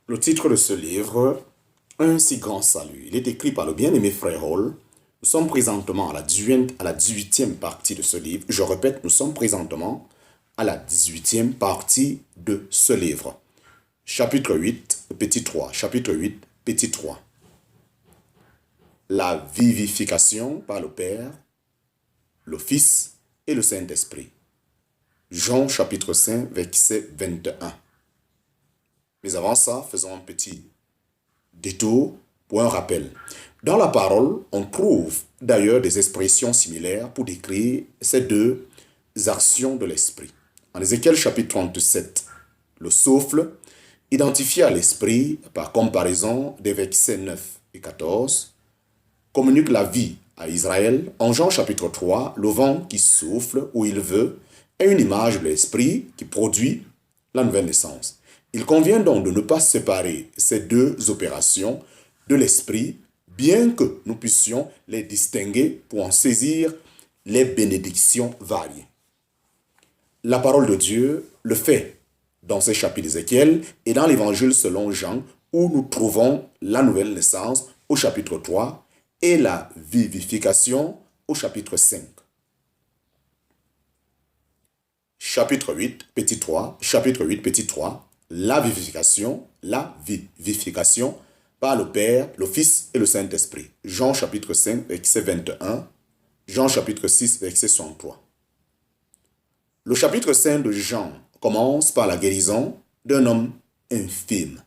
Le titre de ce livre, Un si grand salut, il est écrit par le bien-aimé frère Hall. Nous sommes présentement à la 18e partie de ce livre. Je répète, nous sommes présentement à la 18e partie de ce livre. Chapitre 8, petit 3. Chapitre 8, petit 3. La vivification par le Père, le Fils et le Saint-Esprit. Jean chapitre 5, verset 21. Mais avant ça, faisons un petit détour pour un rappel. Dans la parole, on trouve d'ailleurs des expressions similaires pour décrire ces deux actions de l'esprit. En Ézéchiel chapitre 37, le souffle, identifié à l'esprit par comparaison des versets 9 et 14, communique la vie à Israël. En Jean chapitre 3, le vent qui souffle où il veut est une image de l'esprit qui produit la nouvelle naissance. Il convient donc de ne pas séparer ces deux opérations de l'esprit, bien que nous puissions les distinguer pour en saisir les bénédictions variées. La parole de Dieu le fait dans ces chapitres d'Ézéchiel et dans l'évangile selon Jean, où nous trouvons la nouvelle naissance au chapitre 3 et la vivification au chapitre 5. Chapitre 8, petit 3, chapitre 8, petit 3, la vivification par le Père, le Fils et le Saint-Esprit. Jean chapitre 5, verset 21, Jean chapitre 6, verset 63. Le chapitre 5 de Jean commence par la guérison d'un homme infirme.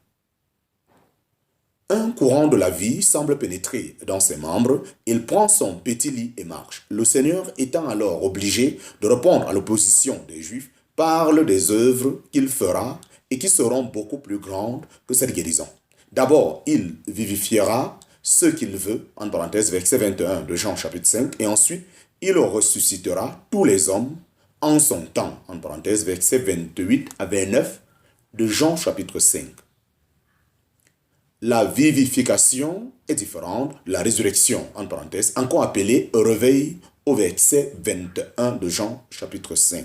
Un courant de la vie semble pénétrer dans ses membres. Il prend son petit lit et marche. Le Seigneur étant alors obligé de répondre à l'opposition des Juifs, parle des œuvres qu'il fera et qui seront beaucoup plus grandes que cette guérison. D'abord, il vivifiera ce qu'il veut, en parenthèse, verset 21 de Jean chapitre 5, et ensuite, il ressuscitera tous les hommes en son temps, en parenthèse, verset 28 à 29 de Jean chapitre 5. La vivification est différente de la résurrection, en parenthèse, encore appelée réveil au verset 21 de Jean chapitre 5.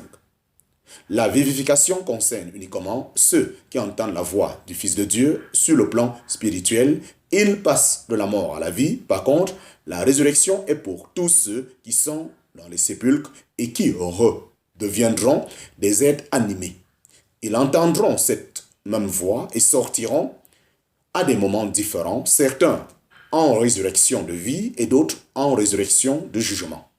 La vivification concerne uniquement ceux qui entendent la voix du Fils de Dieu sur le plan spirituel. Ils passent de la mort à la vie. Par contre, la résurrection est pour tous ceux qui sont dans les sépulcres et qui redeviendront des êtres animés. Ils entendront cette même voix et sortiront à des moments différents, certains en résurrection de vie et d'autres en résurrection de jugement.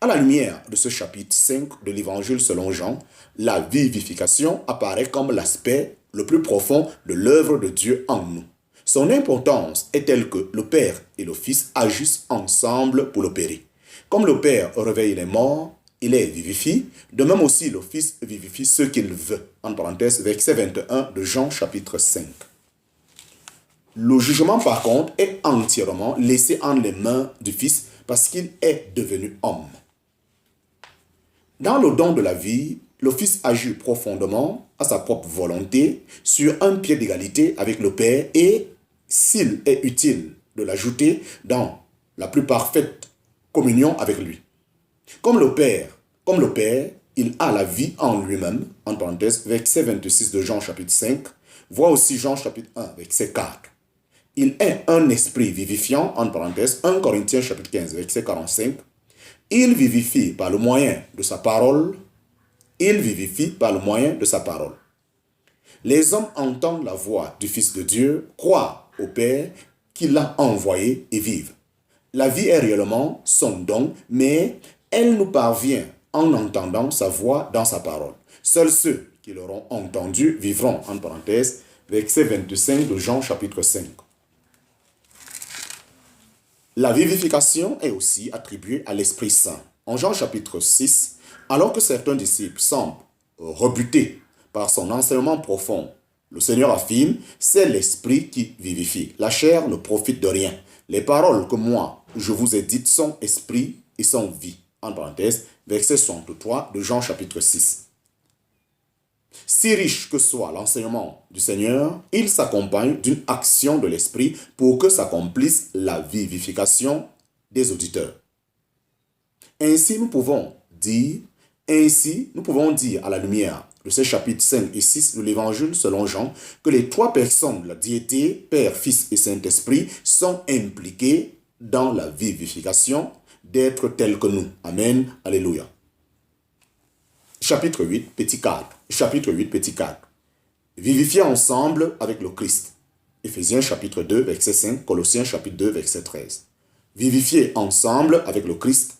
À la lumière de ce chapitre 5 de l'Évangile selon Jean, la vivification apparaît comme l'aspect le plus profond de l'œuvre de Dieu en nous. Son importance est telle que le Père et le Fils agissent ensemble pour l'opérer. Comme le Père réveille les morts, il les vivifie, de même aussi le Fils vivifie ceux qu'il veut. En parenthèse, verset 21 de Jean chapitre 5. Le jugement, par contre, est entièrement laissé entre les mains du Fils parce qu'il est devenu homme. Dans le don de la vie, le Fils agit profondément à sa propre volonté sur un pied d'égalité avec le Père et, s'il est utile de l'ajouter, dans la plus parfaite communion avec lui. Comme le Père, il a la vie en lui-même, en parenthèse, verset 26 de Jean chapitre 5, voit aussi Jean chapitre 1, verset 4. Il est un esprit vivifiant, en parenthèse, 1 Corinthiens chapitre 15, verset 45. Il vivifie par le moyen de sa parole. Il vivifie par le moyen de sa parole. Les hommes entendent la voix du Fils de Dieu, croient au Père qui l'a envoyé et vivent. La vie est réellement son don, mais elle nous parvient en entendant sa voix dans sa parole. Seuls ceux qui l'auront entendu vivront, en parenthèse, verset 25 de Jean chapitre 5. La vivification est aussi attribuée à l'Esprit Saint. En Jean chapitre 6, alors que certains disciples semblent rebutés par son enseignement profond, le Seigneur affirme, c'est l'Esprit qui vivifie. La chair ne profite de rien. Les paroles que moi, je vous ai dites sont esprit et sont vie. En parenthèse, verset 63 de Jean chapitre 6. Si riche que soit l'enseignement du Seigneur, il s'accompagne d'une action de l'Esprit pour que s'accomplisse la vivification des auditeurs. Ainsi, nous pouvons dire à la lumière de ces chapitres 5 et 6 de l'Évangile selon Jean que les trois personnes de la diété, Père, Fils et Saint-Esprit, sont impliquées dans la vivification d'êtres tels que nous. Amen. Alléluia. Chapitre 8, petit 4. Chapitre 8, petit 4. Vivifier ensemble avec le Christ. Éphésiens chapitre 2, verset 5, Colossiens chapitre 2, verset 13. Vivifier ensemble avec le Christ.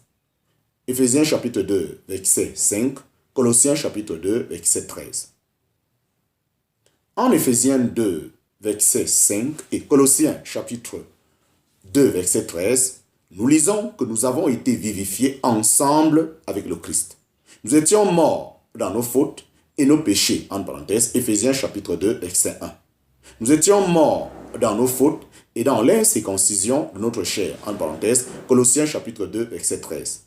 Éphésiens chapitre 2, verset 5, Colossiens chapitre 2, verset 13. En Éphésiens 2, verset 5 et Colossiens chapitre 2, verset 13, nous lisons que nous avons été vivifiés ensemble avec le Christ. Nous étions morts dans nos fautes et nos péchés, en parenthèse, Éphésiens chapitre 2, verset 1. Nous étions morts dans nos fautes et dans l'incirconcision de notre chair, en parenthèse, Colossiens chapitre 2, verset 13.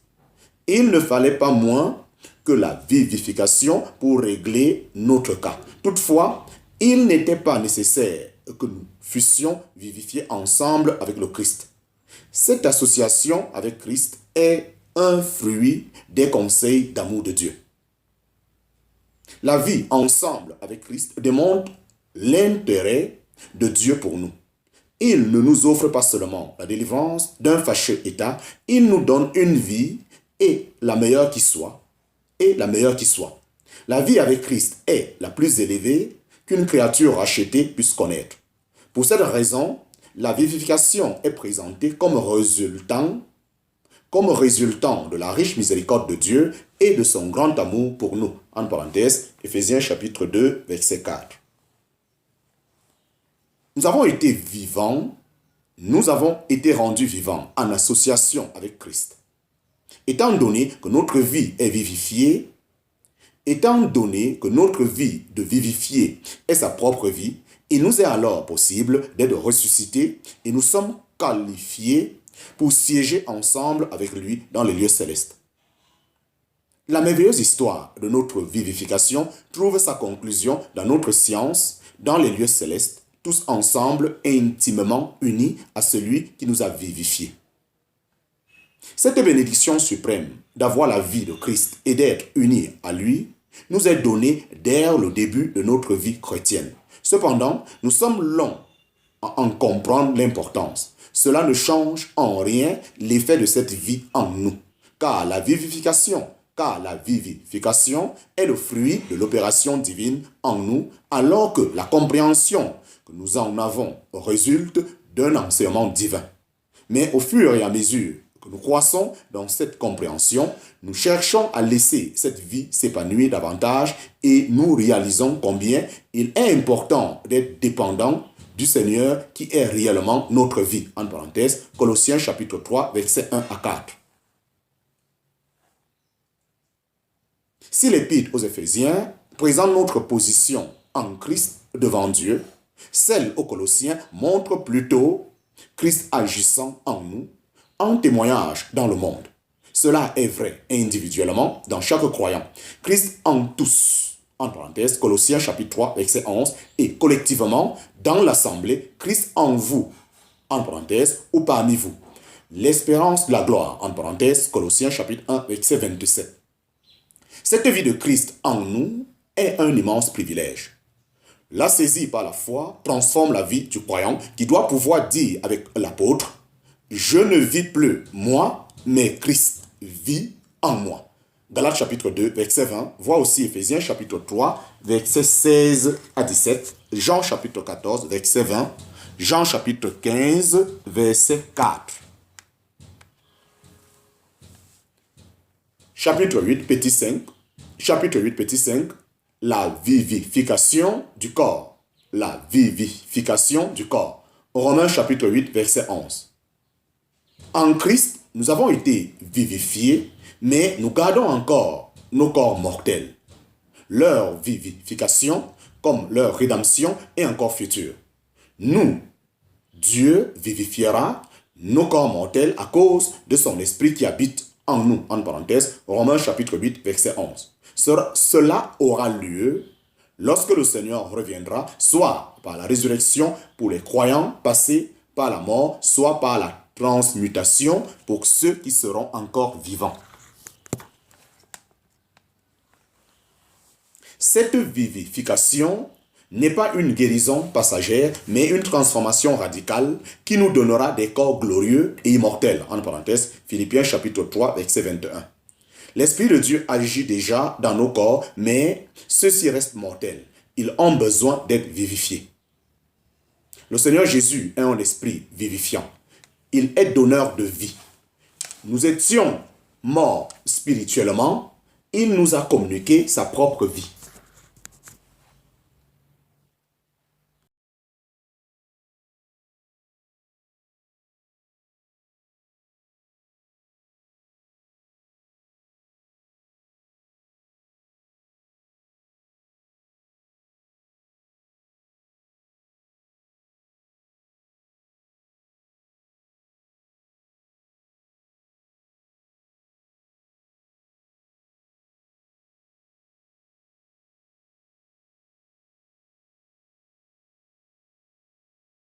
Il ne fallait pas moins que la vivification pour régler notre cas. Toutefois, il n'était pas nécessaire que nous fussions vivifiés ensemble avec le Christ. Cette association avec Christ est un fruit des conseils d'amour de Dieu. La vie ensemble avec Christ démontre l'intérêt de Dieu pour nous. Il ne nous offre pas seulement la délivrance d'un fâcheux état, il nous donne une vie et la meilleure qui soit. La vie avec Christ est la plus élevée qu'une créature rachetée puisse connaître. Pour cette raison, la vivification est présentée comme résultant de la riche miséricorde de Dieu et de son grand amour pour nous. En parenthèse, Éphésiens chapitre 2, verset 4. Nous avons été rendus vivants en association avec Christ. Étant donné que notre vie est vivifiée, de vivifier est sa propre vie, il nous est alors possible d'être ressuscités et nous sommes qualifiés pour siéger ensemble avec lui dans les lieux célestes. La merveilleuse histoire de notre vivification trouve sa conclusion dans notre science, dans les lieux célestes, tous ensemble et intimement unis à celui qui nous a vivifiés. Cette bénédiction suprême d'avoir la vie de Christ et d'être unis à lui nous est donnée dès le début de notre vie chrétienne. Cependant, nous sommes longs à en comprendre l'importance. Cela ne change en rien l'effet de cette vie en nous, car la vivification est le fruit de l'opération divine en nous, alors que la compréhension que nous en avons résulte d'un enseignement divin. Mais au fur et à mesure que nous croissons dans cette compréhension, nous cherchons à laisser cette vie s'épanouir davantage et nous réalisons combien il est important d'être dépendant du Seigneur qui est réellement notre vie. En parenthèse, Colossiens chapitre 3, versets 1 à 4. Si l'épître aux Éphésiens présente notre position en Christ devant Dieu, celle aux Colossiens montre plutôt Christ agissant en nous, en témoignage dans le monde. Cela est vrai individuellement dans chaque croyant. Christ en tous, en parenthèse, Colossiens chapitre 3, verset 11, et collectivement dans l'assemblée, Christ en vous, en parenthèse, ou parmi vous. L'espérance de la gloire, en parenthèse, Colossiens chapitre 1, verset 27. Cette vie de Christ en nous est un immense privilège. La saisie par la foi transforme la vie du croyant qui doit pouvoir dire avec l'apôtre « Je ne vis plus moi, mais Christ vit en moi ». Galates chapitre 2, verset 20, voit aussi Éphésiens chapitre 3, verset 16 à 17, Jean chapitre 14, verset 20, Jean chapitre 15, verset 4. Chapitre 8, petit 5, la vivification du corps. La vivification du corps. Romains chapitre 8, verset 11. En Christ, nous avons été vivifiés, mais nous gardons encore nos corps mortels. Leur vivification, comme leur rédemption, est encore future. Nous, Dieu vivifiera nos corps mortels à cause de son esprit qui habite en nous. En parenthèse, Romains chapitre 8, verset 11. Cela aura lieu lorsque le Seigneur reviendra, soit par la résurrection pour les croyants passés par la mort, soit par la transmutation pour ceux qui seront encore vivants. Cette vivification n'est pas une guérison passagère, mais une transformation radicale qui nous donnera des corps glorieux et immortels. En parenthèse, Philippiens chapitre 3, verset 21. L'Esprit de Dieu agit déjà dans nos corps, mais ceux-ci restent mortels. Ils ont besoin d'être vivifiés. Le Seigneur Jésus est un esprit vivifiant. Il est donneur de vie. Nous étions morts spirituellement. Il nous a communiqué sa propre vie.